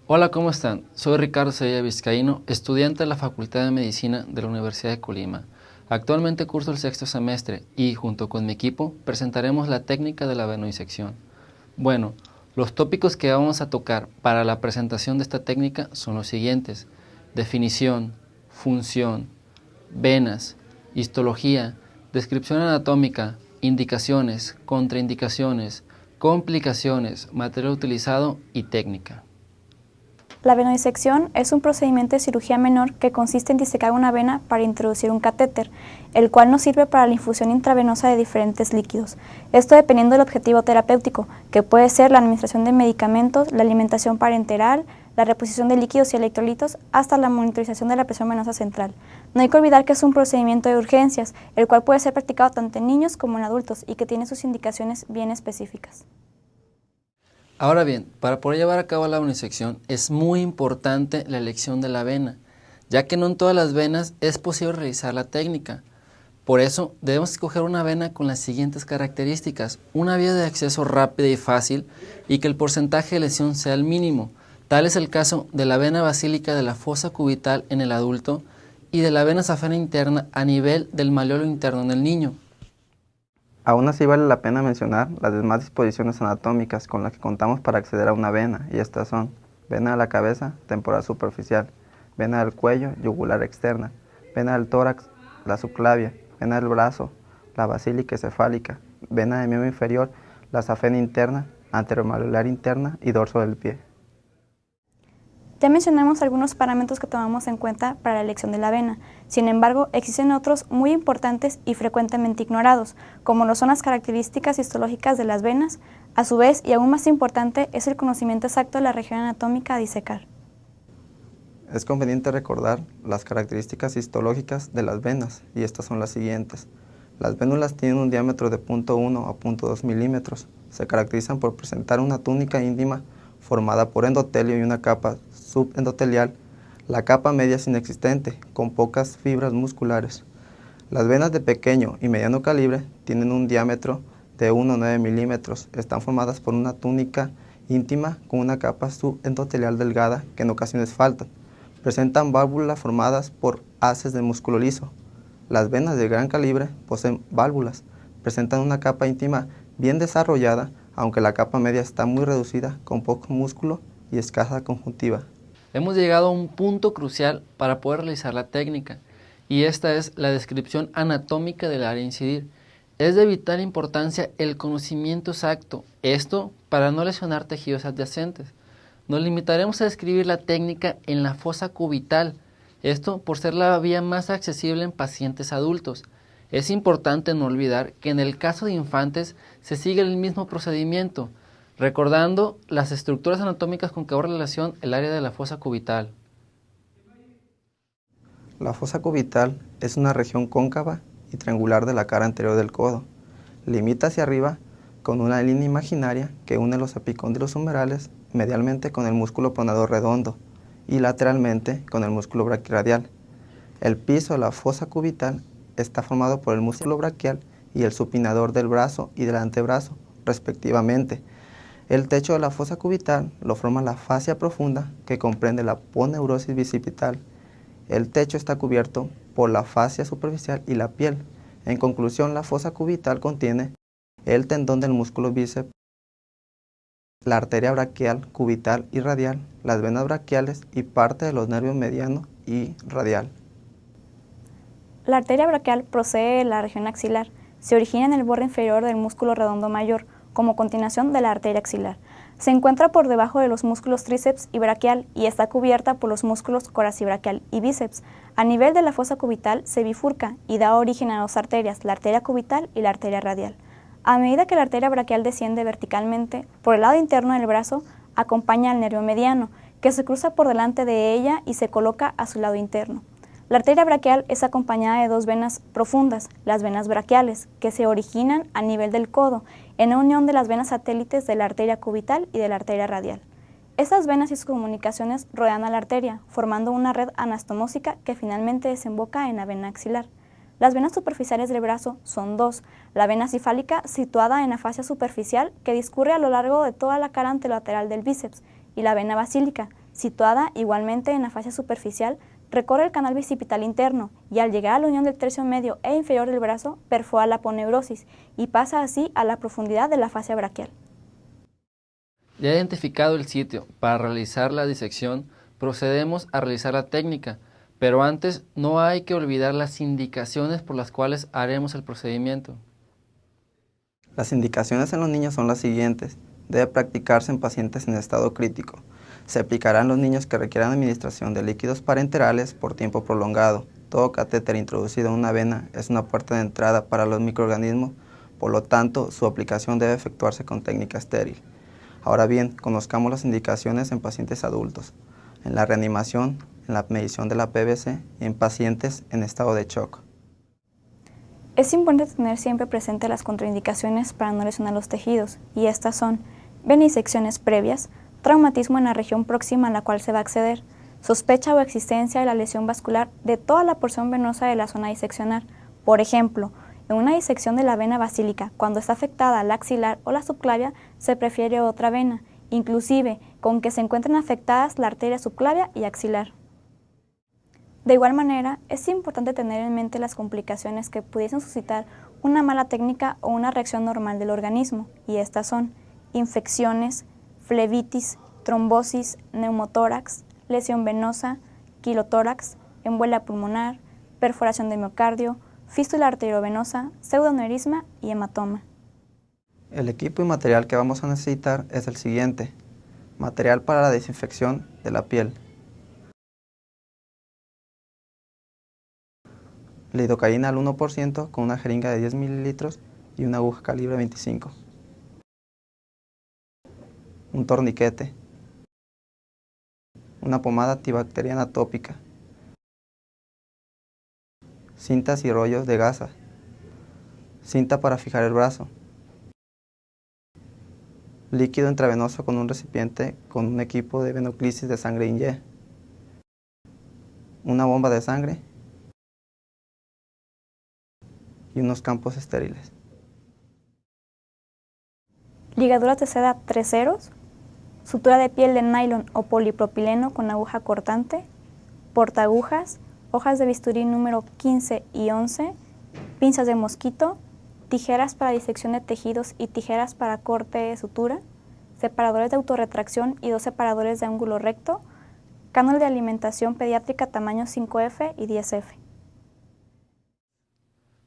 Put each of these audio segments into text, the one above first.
Hola, ¿cómo están? Soy Ricardo Sevilla Vizcaíno, estudiante de la Facultad de Medicina de la Universidad de Colima. Actualmente curso el sexto semestre y, junto con mi equipo, presentaremos la técnica de la venodisección. Bueno, los tópicos que vamos a tocar para la presentación de esta técnica son los siguientes: definición, función, venas, histología, descripción anatómica, indicaciones, contraindicaciones, complicaciones, material utilizado y técnica. La venodisección es un procedimiento de cirugía menor que consiste en disecar una vena para introducir un catéter, el cual nos sirve para la infusión intravenosa de diferentes líquidos. Esto dependiendo del objetivo terapéutico, que puede ser la administración de medicamentos, la alimentación parenteral, la reposición de líquidos y electrolitos, hasta la monitorización de la presión venosa central. No hay que olvidar que es un procedimiento de urgencias, el cual puede ser practicado tanto en niños como en adultos y que tiene sus indicaciones bien específicas. Ahora bien, para poder llevar a cabo la venodisección es muy importante la elección de la vena, ya que no en todas las venas es posible realizar la técnica. Por eso debemos escoger una vena con las siguientes características: una vía de acceso rápida y fácil y que el porcentaje de lesión sea el mínimo. Tal es el caso de la vena basílica de la fosa cubital en el adulto y de la vena safena interna a nivel del malleolo interno en el niño. Aún así vale la pena mencionar las demás disposiciones anatómicas con las que contamos para acceder a una vena, y estas son: vena de la cabeza, temporal superficial; vena del cuello, yugular externa; vena del tórax, la subclavia; vena del brazo, la basílica y cefálica; vena del miembro inferior, la safena interna, anteromaleolar interna y dorso del pie. Ya mencionamos algunos parámetros que tomamos en cuenta para la elección de la vena. Sin embargo, existen otros muy importantes y frecuentemente ignorados, como lo son las características histológicas de las venas. A su vez, y aún más importante, es el conocimiento exacto de la región anatómica a disecar. Es conveniente recordar las características histológicas de las venas, y estas son las siguientes. Las vénulas tienen un diámetro de 0.1 a 0.2 milímetros. Se caracterizan por presentar una túnica íntima formada por endotelio y una capa subendotelial. La capa media es inexistente, con pocas fibras musculares. Las venas de pequeño y mediano calibre tienen un diámetro de 1 a 9 milímetros. Están formadas por una túnica íntima con una capa subendotelial delgada que en ocasiones faltan. Presentan válvulas formadas por haces de músculo liso. Las venas de gran calibre poseen válvulas. Presentan una capa íntima bien desarrollada, aunque la capa media está muy reducida, con poco músculo y escasa conjuntiva. Hemos llegado a un punto crucial para poder realizar la técnica, y esta es la descripción anatómica del área a incidir. Es de vital importancia el conocimiento exacto, esto para no lesionar tejidos adyacentes. Nos limitaremos a describir la técnica en la fosa cubital, esto por ser la vía más accesible en pacientes adultos. Es importante no olvidar que en el caso de infantes se sigue el mismo procedimiento, recordando las estructuras anatómicas con que guarda relación el área de la fosa cubital. La fosa cubital es una región cóncava y triangular de la cara anterior del codo. Limita hacia arriba con una línea imaginaria que une los epicóndilos humerales medialmente con el músculo pronador redondo y lateralmente con el músculo braquirradial. El piso de la fosa cubital está formado por el músculo braquial y el supinador del brazo y del antebrazo, respectivamente. El techo de la fosa cubital lo forma la fascia profunda, que comprende la aponeurosis bicipital. El techo está cubierto por la fascia superficial y la piel. En conclusión, la fosa cubital contiene el tendón del músculo bíceps, la arteria braquial, cubital y radial, las venas braquiales y parte de los nervios mediano y radial. La arteria braquial procede de la región axilar. Se origina en el borde inferior del músculo redondo mayor, como continuación de la arteria axilar. Se encuentra por debajo de los músculos tríceps y braquial y está cubierta por los músculos coracibraquial y bíceps. A nivel de la fosa cubital se bifurca y da origen a dos arterias, la arteria cubital y la arteria radial. A medida que la arteria braquial desciende verticalmente por el lado interno del brazo, acompaña al nervio mediano, que se cruza por delante de ella y se coloca a su lado interno. La arteria braquial es acompañada de dos venas profundas, las venas braquiales, que se originan a nivel del codo, en la unión de las venas satélites de la arteria cubital y de la arteria radial. Estas venas y sus comunicaciones rodean a la arteria, formando una red anastomósica que finalmente desemboca en la vena axilar. Las venas superficiales del brazo son dos: la vena cefálica, situada en la fascia superficial, que discurre a lo largo de toda la cara anterolateral del bíceps, y la vena basílica, situada igualmente en la fascia superficial, recorre el canal bicipital interno y al llegar a la unión del tercio medio e inferior del brazo, perfora la aponeurosis y pasa así a la profundidad de la fascia braquial. Ya identificado el sitio para realizar la disección, procedemos a realizar la técnica, pero antes no hay que olvidar las indicaciones por las cuales haremos el procedimiento. Las indicaciones en los niños son las siguientes. Debe practicarse en pacientes en estado crítico. Se aplicará en los niños que requieran administración de líquidos parenterales por tiempo prolongado. Todo catéter introducido en una vena es una puerta de entrada para los microorganismos, por lo tanto, su aplicación debe efectuarse con técnica estéril. Ahora bien, conozcamos las indicaciones en pacientes adultos, en la reanimación, en la medición de la PVC y en pacientes en estado de shock. Es importante tener siempre presente las contraindicaciones para no lesionar los tejidos, y estas son venisecciones previas, traumatismo en la región próxima a la cual se va a acceder, sospecha o existencia de la lesión vascular de toda la porción venosa de la zona a diseccionar. Por ejemplo, en una disección de la vena basílica, cuando está afectada la axilar o la subclavia, se prefiere otra vena, inclusive con que se encuentren afectadas la arteria subclavia y axilar. De igual manera, es importante tener en mente las complicaciones que pudiesen suscitar una mala técnica o una reacción normal del organismo, y estas son infecciones, flebitis, trombosis, neumotórax, lesión venosa, quilotórax, embolia pulmonar, perforación de miocardio, fístula arteriovenosa, pseudoaneurisma y hematoma. El equipo y material que vamos a necesitar es el siguiente. Material para la desinfección de la piel. Lidocaína al 1% con una jeringa de 10 mililitros y una aguja calibre 25. Un torniquete. Una pomada antibacteriana tópica. Cintas y rollos de gasa. Cinta para fijar el brazo. Líquido intravenoso con un recipiente con un equipo de venoclisis de sangre INYE. Una bomba de sangre y unos campos estériles. Ligaduras de seda 3 ceros, sutura de piel de nylon o polipropileno con aguja cortante, portaagujas, hojas de bisturí número 15 y 11, pinzas de mosquito, tijeras para disección de tejidos y tijeras para corte de sutura, separadores de autorretracción y 2 separadores de ángulo recto, cánula de alimentación pediátrica tamaño 5F y 10F.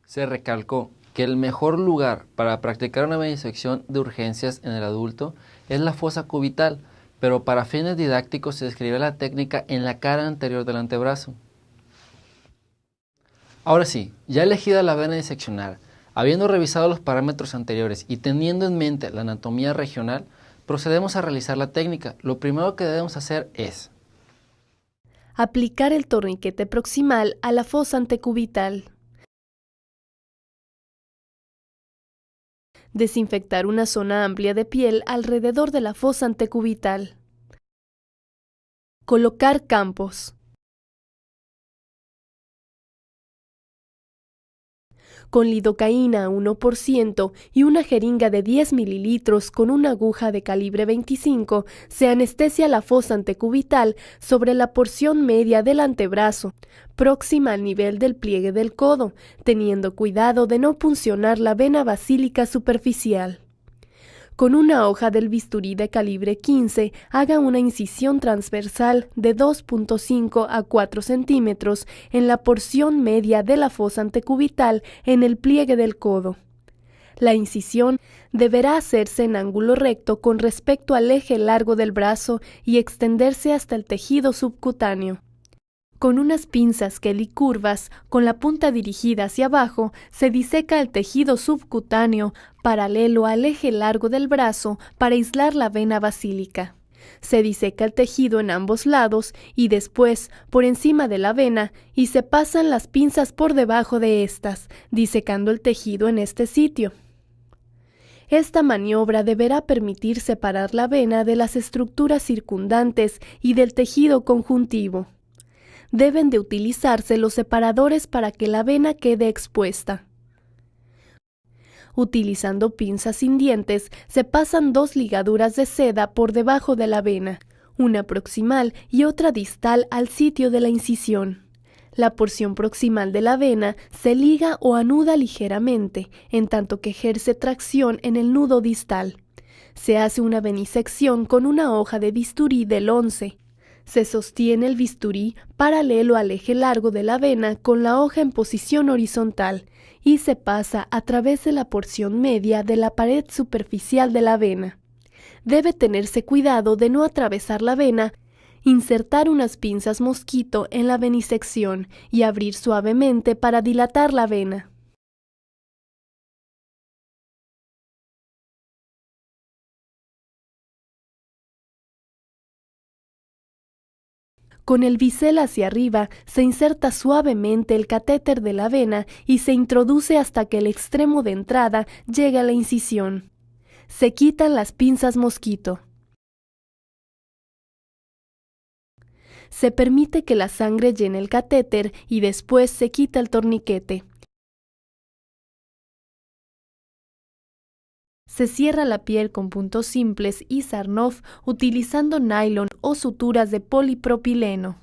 Se recalcó que el mejor lugar para practicar una disección de urgencias en el adulto es la fosa cubital, pero para fines didácticos se describe la técnica en la cara anterior del antebrazo. Ahora sí, ya elegida la vena diseccionar, habiendo revisado los parámetros anteriores y teniendo en mente la anatomía regional, procedemos a realizar la técnica. Lo primero que debemos hacer es aplicar el torniquete proximal a la fosa antecubital. Desinfectar una zona amplia de piel alrededor de la fosa antecubital. Colocar campos. Con lidocaína 1% y una jeringa de 10 mililitros con una aguja de calibre 25, se anestesia la fosa antecubital sobre la porción media del antebrazo, próxima al nivel del pliegue del codo, teniendo cuidado de no puncionar la vena basílica superficial. Con una hoja del bisturí de calibre 15, haga una incisión transversal de 2.5 a 4 centímetros en la porción media de la fosa antecubital en el pliegue del codo. La incisión deberá hacerse en ángulo recto con respecto al eje largo del brazo y extenderse hasta el tejido subcutáneo. Con unas pinzas Kelly curvas, con la punta dirigida hacia abajo, se diseca el tejido subcutáneo paralelo al eje largo del brazo para aislar la vena basílica. Se diseca el tejido en ambos lados y después por encima de la vena y se pasan las pinzas por debajo de estas, disecando el tejido en este sitio. Esta maniobra deberá permitir separar la vena de las estructuras circundantes y del tejido conjuntivo. Deben de utilizarse los separadores para que la vena quede expuesta. Utilizando pinzas sin dientes, se pasan 2 ligaduras de seda por debajo de la vena, una proximal y otra distal al sitio de la incisión. La porción proximal de la vena se liga o anuda ligeramente, en tanto que ejerce tracción en el nudo distal. Se hace una venisección con una hoja de bisturí del 11. Se sostiene el bisturí paralelo al eje largo de la vena con la hoja en posición horizontal y se pasa a través de la porción media de la pared superficial de la vena. Debe tenerse cuidado de no atravesar la vena, insertar unas pinzas mosquito en la venisección y abrir suavemente para dilatar la vena. Con el bisel hacia arriba se inserta suavemente el catéter de la vena y se introduce hasta que el extremo de entrada llega a la incisión. Se quitan las pinzas mosquito. Se permite que la sangre llene el catéter y después se quita el torniquete. Se cierra la piel con puntos simples y Sarnoff utilizando nylon o suturas de polipropileno.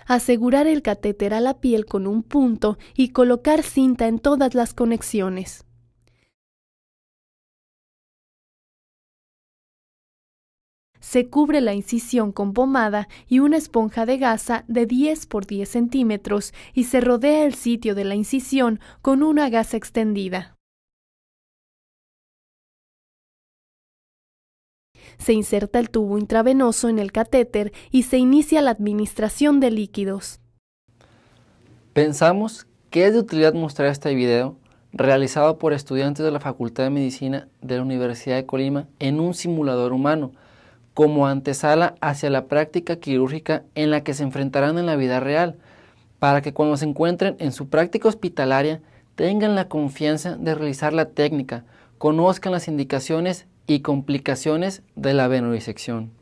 Asegurar el catéter a la piel con un punto y colocar cinta en todas las conexiones. Se cubre la incisión con pomada y una esponja de gasa de 10 por 10 centímetros y se rodea el sitio de la incisión con una gasa extendida. Se inserta el tubo intravenoso en el catéter y se inicia la administración de líquidos. Pensamos que es de utilidad mostrar este video realizado por estudiantes de la Facultad de Medicina de la Universidad de Colima en un simulador humano, como antesala hacia la práctica quirúrgica en la que se enfrentarán en la vida real, para que cuando se encuentren en su práctica hospitalaria tengan la confianza de realizar la técnica, conozcan las indicaciones y complicaciones de la venodisección.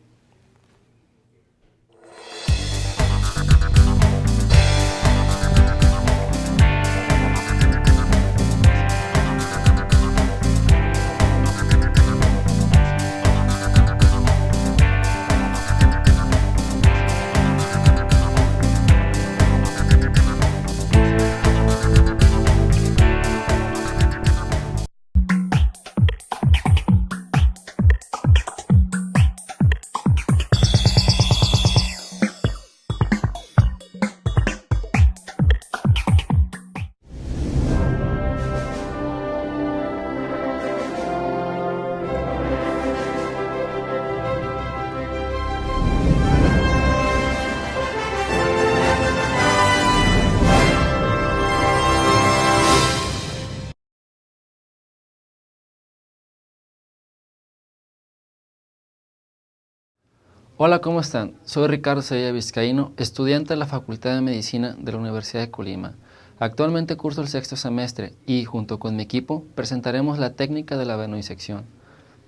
Hola, ¿cómo están? Soy Ricardo Sevilla Vizcaíno, estudiante de la Facultad de Medicina de la Universidad de Colima. Actualmente curso el 6º semestre y, junto con mi equipo, presentaremos la técnica de la venodisección.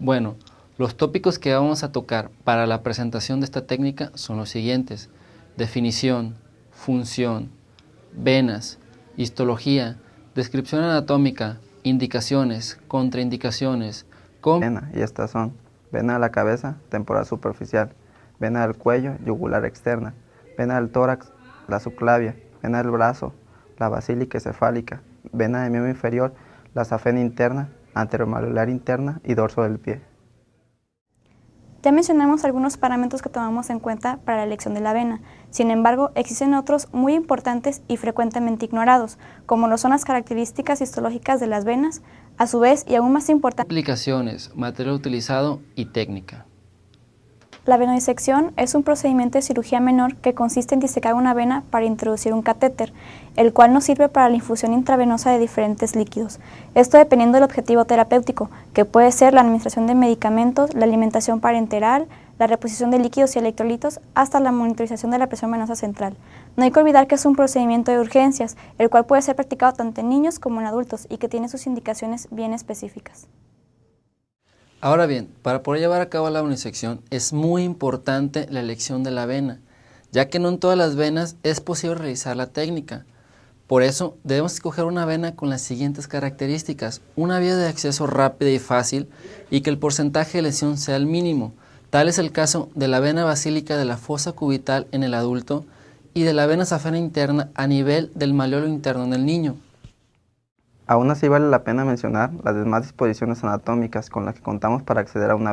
Bueno, los tópicos que vamos a tocar para la presentación de esta técnica son los siguientes: definición, función, venas, histología, descripción anatómica, indicaciones, contraindicaciones, Vena, y estas son: vena de la cabeza, temporal superficial; vena del cuello, yugular externa; vena del tórax, la subclavia; vena del brazo, la basílica cefálica; vena del miembro inferior, la safena interna, anteromalular interna y dorso del pie. Ya mencionamos algunos parámetros que tomamos en cuenta para la elección de la vena. Sin embargo, existen otros muy importantes y frecuentemente ignorados, como lo son las características histológicas de las venas, a su vez y aún más importante, aplicaciones, material utilizado y técnica. La venodisección es un procedimiento de cirugía menor que consiste en disecar una vena para introducir un catéter, el cual nos sirve para la infusión intravenosa de diferentes líquidos. Esto dependiendo del objetivo terapéutico, que puede ser la administración de medicamentos, la alimentación parenteral, la reposición de líquidos y electrolitos, hasta la monitorización de la presión venosa central. No hay que olvidar que es un procedimiento de urgencias, el cual puede ser practicado tanto en niños como en adultos y que tiene sus indicaciones bien específicas. Ahora bien, para poder llevar a cabo la venodisección es muy importante la elección de la vena, ya que no en todas las venas es posible realizar la técnica. Por eso debemos escoger una vena con las siguientes características: una vía de acceso rápida y fácil y que el porcentaje de lesión sea el mínimo. Tal es el caso de la vena basílica de la fosa cubital en el adulto y de la vena safena interna a nivel del malleolo interno en el niño. Aún así vale la pena mencionar las demás disposiciones anatómicas con las que contamos para acceder a una vena.